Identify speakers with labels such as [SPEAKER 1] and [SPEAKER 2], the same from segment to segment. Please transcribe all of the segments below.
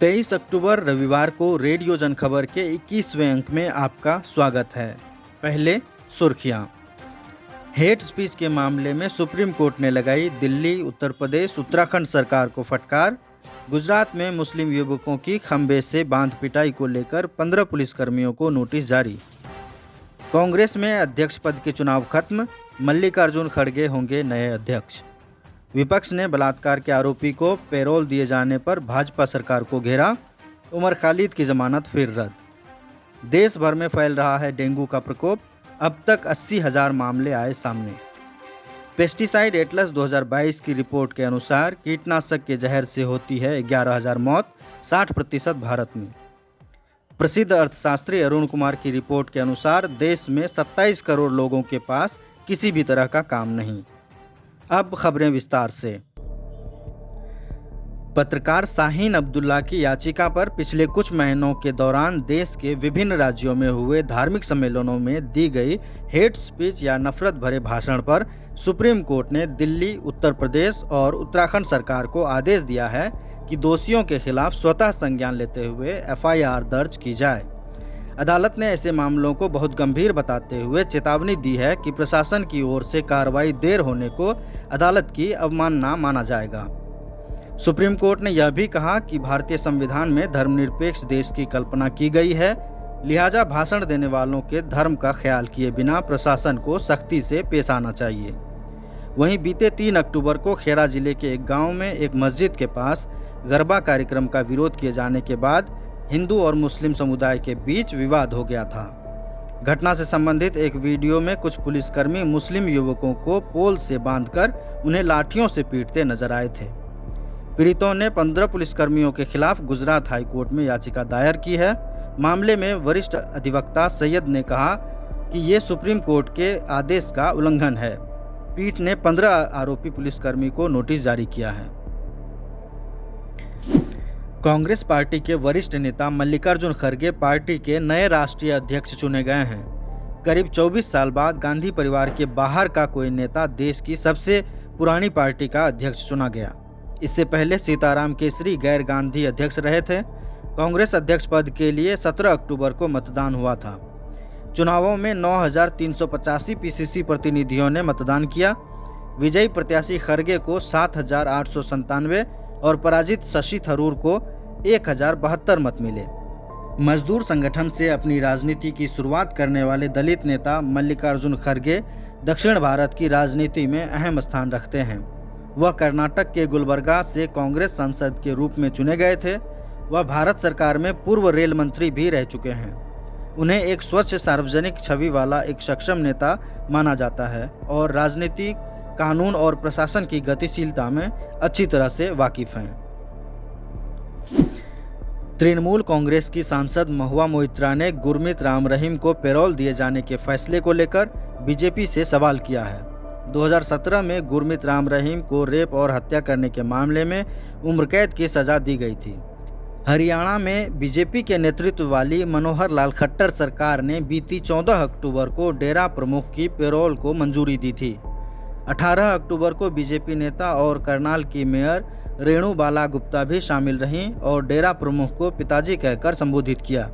[SPEAKER 1] 23 अक्टूबर रविवार को रेडियो जनखबर के 21वें अंक में आपका स्वागत है। पहले सुर्खियां। हेट स्पीच के मामले में सुप्रीम कोर्ट ने लगाई दिल्ली, उत्तर प्रदेश, उत्तराखंड सरकार को फटकार। गुजरात में मुस्लिम युवकों की खंबे से बांध पिटाई को लेकर 15 पुलिसकर्मियों को नोटिस जारी। कांग्रेस में अध्यक्ष पद के चुनाव खत्म, मल्लिकार्जुन खड़गे होंगे नए अध्यक्ष। विपक्ष ने बलात्कार के आरोपी को पैरोल दिए जाने पर भाजपा सरकार को घेरा, उमर खालिद की जमानत फिर रद्द। देश भर में फैल रहा है डेंगू का प्रकोप, अब तक 80,000 मामले आए सामने। पेस्टिसाइड एटलस 2022 की रिपोर्ट के अनुसार कीटनाशक के जहर से होती है 11,000 मौत, 60% भारत में। प्रसिद्ध अर्थशास्त्री अरुण कुमार की रिपोर्ट के अनुसार देश में 27 करोड़ लोगों के पास किसी भी तरह का काम नहीं। अब खबरें विस्तार से। पत्रकार शाहीन अब्दुल्ला की याचिका पर पिछले कुछ महीनों के दौरान देश के विभिन्न राज्यों में हुए धार्मिक सम्मेलनों में दी गई हेट स्पीच या नफरत भरे भाषण पर सुप्रीम कोर्ट ने दिल्ली, उत्तर प्रदेश और उत्तराखंड सरकार को आदेश दिया है कि दोषियों के खिलाफ स्वतः संज्ञान लेते हुए FIR दर्ज की जाए। अदालत ने ऐसे मामलों को बहुत गंभीर बताते हुए चेतावनी दी है कि प्रशासन की ओर से कार्रवाई देर होने को अदालत की अवमानना माना जाएगा। सुप्रीम कोर्ट ने यह भी कहा कि भारतीय संविधान में धर्मनिरपेक्ष देश की कल्पना की गई है, लिहाजा भाषण देने वालों के धर्म का ख्याल किए बिना प्रशासन को सख्ती से पेश आना चाहिए। वहीं बीते 3 अक्टूबर को खेरा जिले के एक गाँव में एक मस्जिद के पास गरबा कार्यक्रम का विरोध किए जाने के बाद हिंदू और मुस्लिम समुदाय के बीच विवाद हो गया था। घटना से संबंधित एक वीडियो में कुछ पुलिसकर्मी मुस्लिम युवकों को पोल से बांधकर उन्हें लाठियों से पीटते नजर आए थे। पीड़ितों ने 15 पुलिसकर्मियों के खिलाफ गुजरात हाई कोर्ट में याचिका दायर की है। मामले में वरिष्ठ अधिवक्ता सैयद ने कहा कि ये सुप्रीम कोर्ट के आदेश का उल्लंघन है। पीठ ने 15 आरोपी पुलिसकर्मी को नोटिस जारी किया है। कांग्रेस पार्टी के वरिष्ठ नेता मल्लिकार्जुन खड़गे पार्टी के नए राष्ट्रीय अध्यक्ष चुने गए हैं। करीब 24 साल बाद गांधी परिवार के बाहर का कोई नेता देश की सबसे पुरानी पार्टी का अध्यक्ष चुना गया। इससे पहले सीताराम केसरी गैर गांधी अध्यक्ष रहे थे। कांग्रेस अध्यक्ष पद के लिए 17 अक्टूबर को मतदान हुआ था। चुनावों में 9,385 PCC प्रतिनिधियों ने मतदान किया। विजयी प्रत्याशी खड़गे को 7,897 और पराजित शशि थरूर को 1,072 मत मिले। मजदूर संगठन से अपनी राजनीति की शुरुआत करने वाले दलित नेता मल्लिकार्जुन खड़गे दक्षिण भारत की राजनीति में अहम स्थान रखते हैं। वह कर्नाटक के गुलबर्गा से कांग्रेस सांसद के रूप में चुने गए थे। वह भारत सरकार में पूर्व रेल मंत्री भी रह चुके हैं। उन्हें एक स्वच्छ सार्वजनिक छवि वाला एक सक्षम नेता माना जाता है और राजनीति, कानून और प्रशासन की गतिशीलता में अच्छी तरह से वाकिफ हैं। तृणमूल कांग्रेस की सांसद महुआ मोइत्रा ने गुरमीत राम रहीम को पैरोल दिए जाने के फैसले को लेकर बीजेपी से सवाल किया है। 2017 में गुरमीत राम रहीम को रेप और हत्या करने के मामले में उम्रकैद की सजा दी गई थी। हरियाणा में बीजेपी के नेतृत्व वाली मनोहर लाल खट्टर सरकार ने बीती 14 अक्टूबर को डेरा प्रमुख की पैरोल को मंजूरी दी थी। 18 अक्टूबर को बीजेपी नेता और करनाल की मेयर रेणु बाला गुप्ता भी शामिल रहीं और डेरा प्रमुख को पिताजी कहकर संबोधित किया।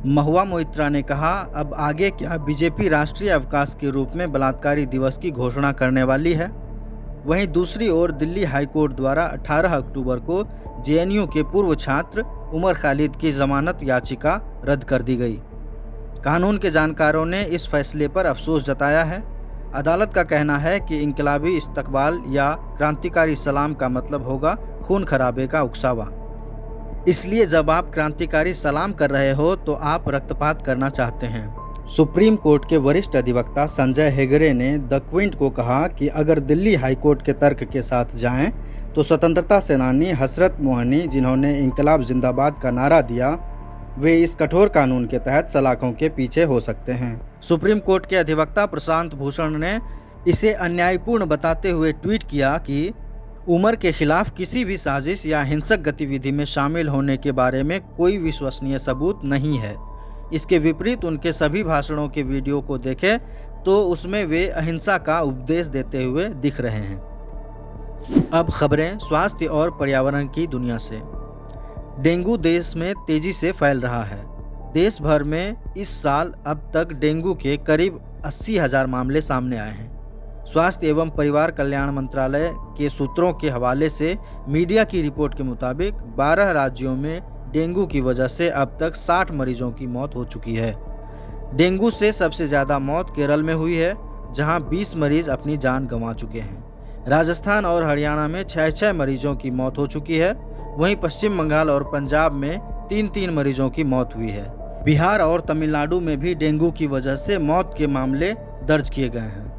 [SPEAKER 1] महुआ मोइत्रा ने कहा, अब आगे क्या बीजेपी राष्ट्रीय अवकाश के रूप में बलात्कारी दिवस की घोषणा करने वाली है। वहीं दूसरी ओर दिल्ली हाईकोर्ट द्वारा 18 अक्टूबर को JNU के पूर्व छात्र उमर खालिद की जमानत याचिका रद्द कर दी गई। कानून के जानकारों ने इस फैसले पर अफसोस जताया है। अदालत का कहना है कि इनकलाबी इस्तकबाल या क्रांतिकारी सलाम का मतलब होगा खून खराबे का उकसावा। इसलिए जब आप क्रांतिकारी सलाम कर रहे हो तो आप रक्तपात करना चाहते हैं। सुप्रीम कोर्ट के वरिष्ठ अधिवक्ता संजय हेगड़े ने द क्विंट को कहा कि अगर दिल्ली हाईकोर्ट के तर्क के साथ जाएं तो स्वतंत्रता सेनानी हसरत मोहनी, जिन्होंने इंकलाब जिंदाबाद का नारा दिया, वे इस कठोर कानून के तहत सलाखों के पीछे हो सकते हैं। सुप्रीम कोर्ट के अधिवक्ता प्रशांत भूषण ने इसे अन्यायपूर्ण बताते हुए ट्वीट किया कि उमर के खिलाफ किसी भी साजिश या हिंसक गतिविधि में शामिल होने के बारे में कोई विश्वसनीय सबूत नहीं है। इसके विपरीत उनके सभी भाषणों के वीडियो को देखें तो उसमें वे अहिंसा का उपदेश देते हुए दिख रहे हैं। अब खबरें स्वास्थ्य और पर्यावरण की दुनिया से। डेंगू देश में तेजी से फैल रहा है। देश भर में इस साल अब तक डेंगू के करीब 80,000 मामले सामने आए हैं। स्वास्थ्य एवं परिवार कल्याण मंत्रालय के सूत्रों के हवाले से मीडिया की रिपोर्ट के मुताबिक 12 राज्यों में डेंगू की वजह से अब तक 60 मरीजों की मौत हो चुकी है। डेंगू से सबसे ज़्यादा मौत केरल में हुई है, जहां 20 मरीज अपनी जान गंवा चुके हैं। राजस्थान और हरियाणा में 6 मरीजों की मौत हो चुकी है। वहीं पश्चिम बंगाल और पंजाब में 3 मरीजों की मौत हुई है। बिहार और तमिलनाडु में भी डेंगू की वजह से मौत के मामले दर्ज किए गए हैं।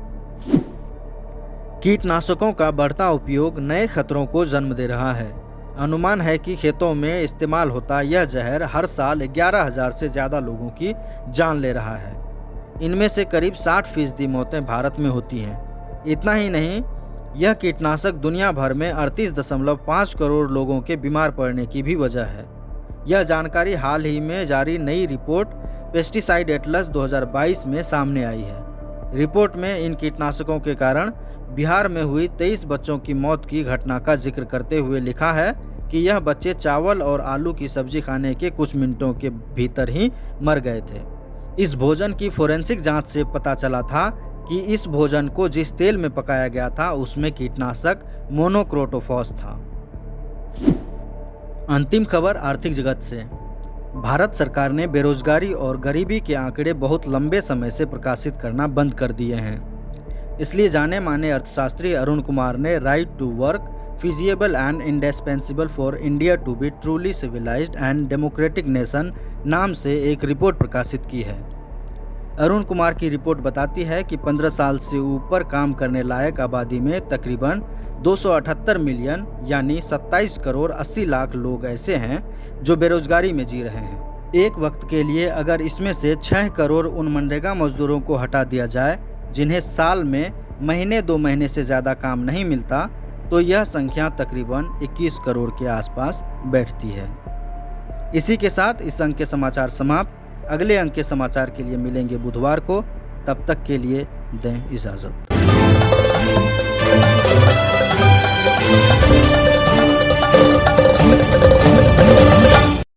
[SPEAKER 1] कीटनाशकों का बढ़ता उपयोग नए खतरों को जन्म दे रहा है। अनुमान है कि खेतों में इस्तेमाल होता यह जहर हर साल 11,000 से ज़्यादा लोगों की जान ले रहा है। इनमें से करीब 60% मौतें भारत में होती हैं। इतना ही नहीं, यह कीटनाशक दुनिया भर में 38.5 करोड़ लोगों के बीमार पड़ने की भी वजह है। यह जानकारी हाल ही में जारी नई रिपोर्ट पेस्टिसाइड एटलस 2022 में सामने आई है। रिपोर्ट में इन कीटनाशकों के कारण बिहार में हुई 23 बच्चों की मौत की घटना का जिक्र करते हुए लिखा है कि यह बच्चे चावल और आलू की सब्जी खाने के कुछ मिनटों के भीतर ही मर गए थे। इस भोजन की फोरेंसिक जांच से पता चला था कि इस भोजन को जिस तेल में पकाया गया था उसमें कीटनाशक मोनोक्रोटोफॉस था। अंतिम खबर आर्थिक जगत से। भारत सरकार ने बेरोजगारी और गरीबी के आंकड़े बहुत लंबे समय से प्रकाशित करना बंद कर दिए हैं। इसलिए जाने माने अर्थशास्त्री अरुण कुमार ने right to work feasible and indispensable for India to be truly civilised and democratic nation नाम से एक रिपोर्ट प्रकाशित की है। अरुण कुमार की रिपोर्ट बताती है कि 15 साल से ऊपर काम करने लायक आबादी में तकरीबन 278 मिलियन यानी 27 करोड़ 80 लाख लोग ऐसे हैं जो बेरोजगारी में जी रहे हैं। एक वक्त के लिए अगर इसमें से 6 करोड़ उन मनरेगा मजदूरों को हटा दिया जाए जिन्हें साल में महीने 2 महीने से ज़्यादा काम नहीं मिलता, तो यह संख्या तकरीबन 21 करोड़ के आसपास बैठती है। इसी के साथ इस अंक के समाचार समाप्त। अगले अंक के समाचार के लिए मिलेंगे बुधवार को। तब तक के लिए दें इजाज़त।